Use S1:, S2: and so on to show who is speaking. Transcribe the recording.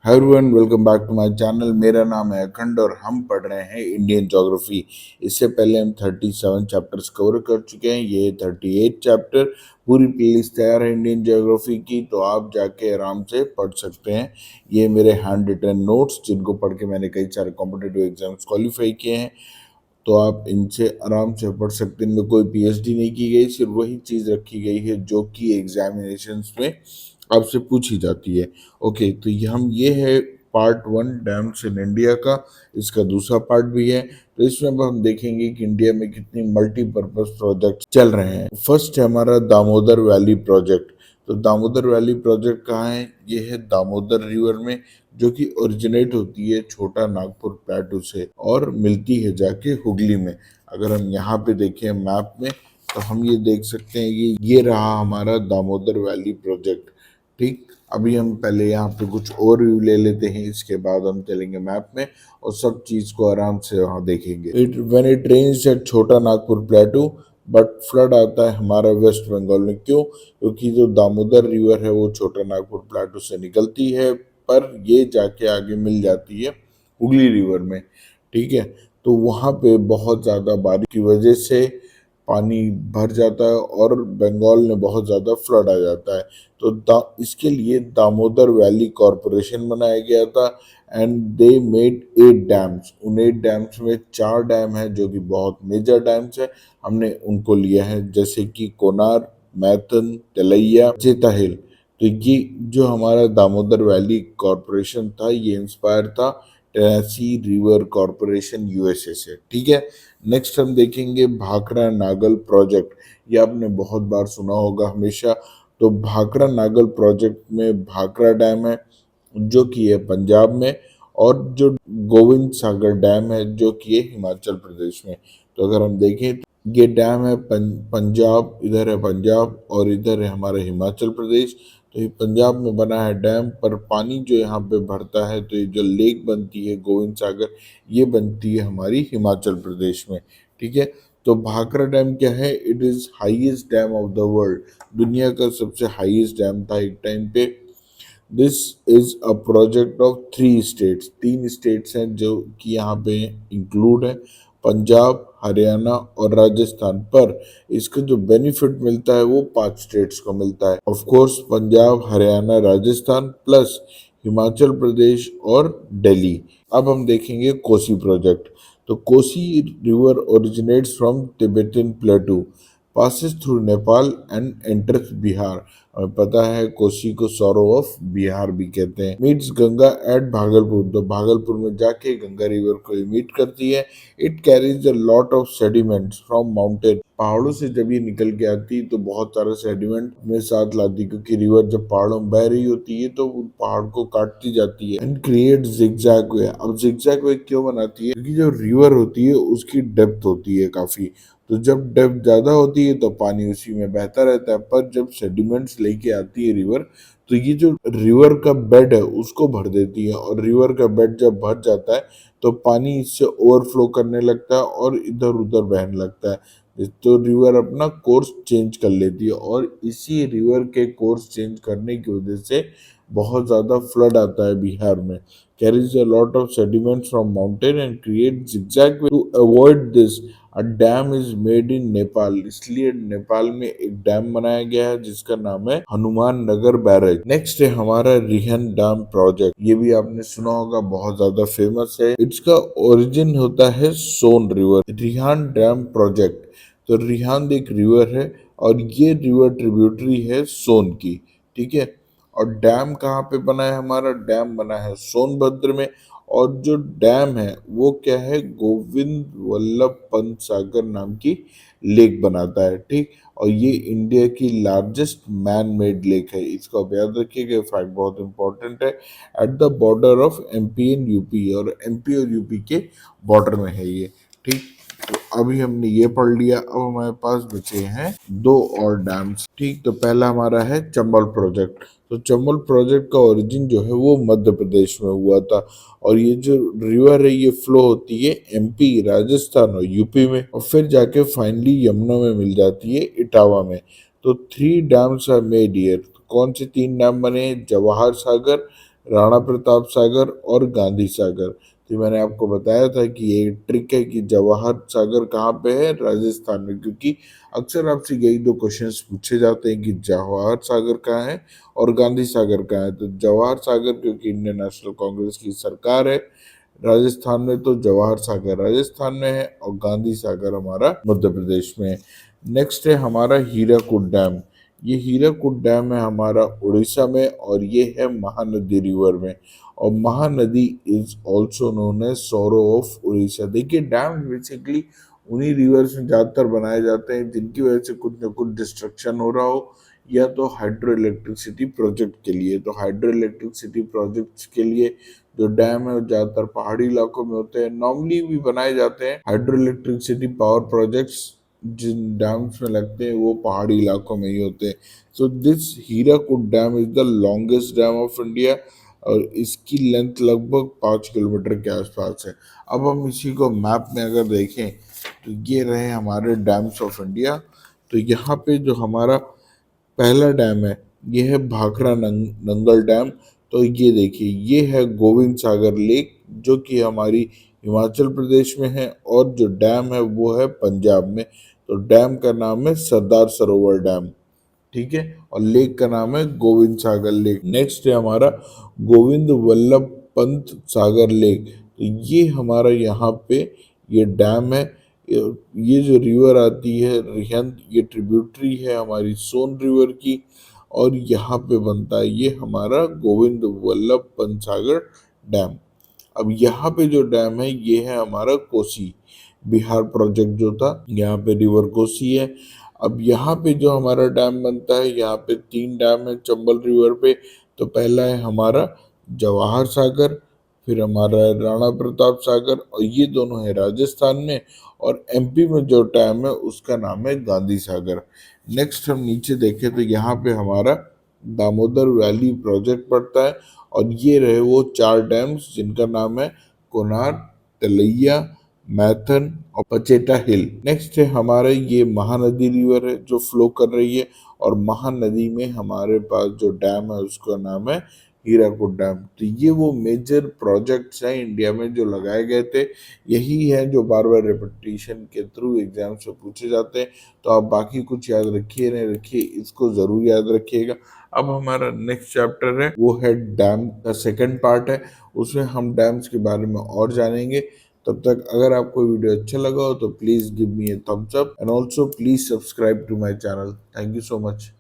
S1: Hi everyone, welcome back to my channel. मेरा नाम है अखंड और हम पढ़ रहे हैं इंडियन ज्योग्राफी। इससे पहले हम 37 चैप्टर्स कवर कर चुके हैं। ये 38 चैप्टर। पूरी प्लेलिस्ट तैयार है इंडियन ज्योग्राफी की, तो आप जाके आराम से पढ़ सकते हैं। ये मेरे हैंड रिटन नोट्स, जिनको पढ़ के मैंने कई सारे कॉम्पिटिटिव एग्जाम्स क्वालिफाई किए हैं, तो आप इनसे आराम से पढ़ सकते हैं। इनमें कोई पीएचडी नहीं की गई, सिर्फ वही चीज़ रखी गई है जो कि एग्जामिनेशंस में आपसे पूछी जाती है। ओके, तो ये है पार्ट 1 डैम्स इन इंडिया का। इसका दूसरा पार्ट भी है, तो इसमें अब हम देखेंगे कि इंडिया में कितनी मल्टीपर्पज प्रोजेक्ट चल रहे हैं। फर्स्ट है हमारा दामोदर वैली प्रोजेक्ट। तो दामोदर वैली प्रोजेक्ट कहाँ है? ये है दामोदर रिवर में, जो कि ओरिजिनेट होती है छोटा नागपुर प्लेटू से और मिलती है जाके हुगली में। अगर हम यहाँ पे देखें मैप में, तो हम ये देख सकते हैं कि ये रहा हमारा दामोदर वैली प्रोजेक्ट। ठीक, अभी हम पहले यहाँ पे कुछ ओवरव्यू ले लेते हैं, इसके बाद हम चलेंगे मैप में और सब चीज को आराम से वहाँ देखेंगे। It when it rains at Chota Nagpur प्लेटू, but flood आता है हमारा वेस्ट बंगाल में। क्यों? क्योंकि जो दामोदर रिवर है वो छोटा नागपुर प्लेटू से निकलती है, पर ये जाके आगे मिल जाती है हुगली रिवर में। ठीक है, तो वहाँ पे बहुत ज़्यादा बारिश की वजह से पानी भर जाता है और बंगाल में बहुत ज़्यादा फ्लड आ जाता है। तो इसके लिए दामोदर वैली कॉरपोरेशन बनाया गया था, एंड दे मेड 8 डैम्स। उन 8 डैम्स में 4 डैम है जो कि बहुत मेजर डैम्स है, हमने उनको लिया है, जैसे कि कोनार, मैथन, तलैया, चेताहिल। तो ये जो हमारा दामोदर वैली कॉरपोरेशन था, ये इंस्पायर था टेनेसी रिवर कॉरपोरेशन यूएसए से। ठीक है, नेक्स्ट हम देखेंगे भाखड़ा नागल प्रोजेक्ट। ये आपने बहुत बार सुना होगा हमेशा। तो भाखड़ा नागल प्रोजेक्ट में भाखड़ा डैम है जो कि है पंजाब में, और जो गोविंद सागर डैम है जो कि है हिमाचल प्रदेश में। तो अगर हम देखें तो ये डैम है पंजाब, इधर है पंजाब और इधर है हमारा हिमाचल प्रदेश। तो ये पंजाब में बना है डैम, पर पानी जो यहाँ पे भरता है, तो ये जो लेक बनती है गोविंद सागर, ये बनती है हमारी हिमाचल प्रदेश में। ठीक है, तो भाखड़ा डैम क्या है? It is highest dam of the world. दुनिया का सबसे हाईएस्ट डैम था एक टाइम पे। This is a project of 3 states. 3 states हैं जो कि यहाँ पे इंक्लूड है, पंजाब, हरियाणा और राजस्थान। पर इसका जो बेनिफिट मिलता है वो 5 स्टेट्स को मिलता है। Of course Punjab, Haryana, Rajasthan plus Himachal Pradesh और दिल्ली। अब हम देखेंगे कोसी प्रोजेक्ट। तो Kosi river originates from Tibetan plateau, passes through Nepal and enters Bihar. हमें पता है कोसी को सौरो ऑफ बिहार भी कहते हैं। मीट्स गंगा एट भागलपुर, तो भागलपुर में जाके गंगा रिवर को मीट करती है। It carries a lot of sediments from mountain, पहाड़ों से जब ये निकल के आती तो बहुत सारा सेडिमेंट में साथ लाती, क्योंकि रिवर जब पहाड़ों में बह रही होती है तो उन पहाड़ को काटती जाती है। एंड क्रिएट जिगजैग वे। अब जिगजैग वे क्यों बनाती है? क्योंकि जो रिवर होती है उसकी डेप्थ होती है काफी, तो जब डेप्थ ज्यादा होती है तो पानी उसी में बहता रहता है। पर जब सेडिमेंट्स लेके आती है रिवर, तो ये जो रिवर का बेड है उसको भर देती है, और रिवर का बेड जब भर जाता है तो पानी इससे ओवरफ्लो करने लगता है और इधर उधर बहने लगता है। तो रिवर अपना कोर्स चेंज कर लेती है, और इसी रिवर के कोर्स चेंज करने की वजह से बहुत ज़्यादा फ्लड आता है बिहार में। Carries a lot of sediments from mountain and create zigzag to avoid this. A dam is made in Nepal, इसलिए नेपाल में एक डैम बनाया गया है जिसका नाम है हनुमान नगर बैरेज। नेक्स्ट है हमारा रिहन डैम प्रोजेक्ट। ये भी आपने सुना होगा, बहुत ज्यादा फेमस है। इसका ओरिजिन होता है सोन रिवर। रिहान डैम प्रोजेक्ट, तो रिहान एक रिवर है और ये रिवर ट्रिब्यूटरी है सोन की। ठीक है, और डैम कहाँ पे बना है? हमारा डैम बना है सोनभद्र में। और जो डैम है वो क्या है? गोविंद वल्लभ पंत सागर नाम की लेक बनाता है। ठीक, और ये इंडिया की लार्जेस्ट मैन मेड लेक है। इसको आप याद रखिएगा, फैक्ट बहुत इंपॉर्टेंट है। At the border of MP and UP, और एमपी और यूपी के बॉर्डर में है ये। ठीक, तो अभी हमने ये पढ़ लिया। अब हमारे पास बचे हैं 2 और डैम्स। ठीक, तो पहला हमारा है चंबल प्रोजेक्ट। तो चंबल प्रोजेक्ट का ओरिजिन जो है वो मध्य प्रदेश में हुआ था, और ये जो रिवर है ये फ्लो होती है एमपी, राजस्थान और यूपी में, और फिर जाके फाइनली यमुना में मिल जाती है इटावा में। तो 3 डैम्स आर मेड हियर। कौन से 3 डैम बने? जवाहर सागर, राणा प्रताप सागर और गांधी सागर। तो मैंने आपको बताया था कि ये ट्रिक है कि जवाहर सागर कहाँ पे है, राजस्थान में, क्योंकि अक्सर आपसे यही दो क्वेश्चंस पूछे जाते हैं कि जवाहर सागर कहाँ है और गांधी सागर कहाँ है। तो जवाहर सागर क्योंकि इंडियन नेशनल कांग्रेस की सरकार है राजस्थान में, तो जवाहर सागर राजस्थान में है और गांधी सागर हमारा मध्य प्रदेश में है। नेक्स्ट है हमारा हीराकुद डैम। ये हीराकुद डैम है हमारा उड़ीसा में और ये है महानदी रिवर में। और Mahanadi is also known as sorrow of Orissa. देखिए डैम बेसिकली उन्हीं रिवर्स में ज्यादातर बनाए जाते हैं जिनकी वजह से कुछ न कुछ डिस्ट्रक्शन हो रहा हो, या तो हाइड्रो इलेक्ट्रिसिटी प्रोजेक्ट के लिए। तो हाइड्रो इलेक्ट्रिसिटी प्रोजेक्ट्स के लिए जो डैम है वो ज्यादातर पहाड़ी इलाकों में होते हैं। नॉर्मली भी बनाए जाते हैं हाइड्रो इलेक्ट्रिसिटी पावर प्रोजेक्ट्स, जिन डैम्स में लगते हैं वो पहाड़ी इलाकों में ही होते हैं। So this Hirakud dam is the longest dam of India और इसकी लेंथ लगभग 5 किलोमीटर के आसपास है। अब हम इसी को मैप में अगर देखें तो ये रहे हमारे डैम्स ऑफ इंडिया। तो यहाँ पे जो हमारा पहला डैम है ये है भाखड़ा नंगल डैम। तो ये देखिए ये है गोविंद सागर लेक जो कि हमारी हिमाचल प्रदेश में है, और जो डैम है वो है पंजाब में। तो डैम का नाम है सरदार सरोवर डैम, ठीक है, और लेक का नाम है गोविंद सागर लेक। नेक्स्ट है हमारा गोविंद वल्लभ पंत सागर लेक। तो ये हमारा यहाँ पे ये डैम है। ये जो रिवर आती है रिहंद, ये ट्रिब्यूटरी है हमारी सोन रिवर की, और यहाँ पे बनता है ये हमारा गोविंद वल्लभ पंत सागर डैम। अब यहाँ पे जो डैम है ये है हमारा कोसी बिहार प्रोजेक्ट जो था, यहाँ पे रिवर कोसी है। अब यहाँ पे जो हमारा डैम बनता है, यहाँ पे 3 डैम है चंबल रिवर पे। तो पहला है हमारा जवाहर सागर, फिर हमारा है राणा प्रताप सागर, और ये दोनों है राजस्थान में। और एमपी में जो डैम है उसका नाम है गांधी सागर। नेक्स्ट हम नीचे देखें तो यहाँ पे हमारा दामोदर वैली प्रोजेक्ट पड़ता है, और ये रहे वो 4 डैम्स जिनका नाम है कोनार, तलैया, मैथन और पचेटा हिल। नेक्स्ट है हमारे ये महानदी रिवर है जो फ्लो कर रही है, और महानदी में हमारे पास जो डैम है उसका नाम है हीराकुद डैम। तो ये वो मेजर प्रोजेक्ट्स हैं इंडिया में जो लगाए गए थे, यही है जो बार बार रिपीटिशन के थ्रू एग्जाम से पूछे जाते हैं। तो आप बाकी कुछ याद रखिए नहीं रखिए, इसको जरूर याद रखिएगा। अब हमारा नेक्स्ट चैप्टर है वो है डैम का सेकंड पार्ट है, उसमें हम डैम्स के बारे में और जानेंगे। तब तक अगर आपको वीडियो अच्छा लगा हो तो please give me a thumbs up and also please subscribe to my channel. Thank you so much.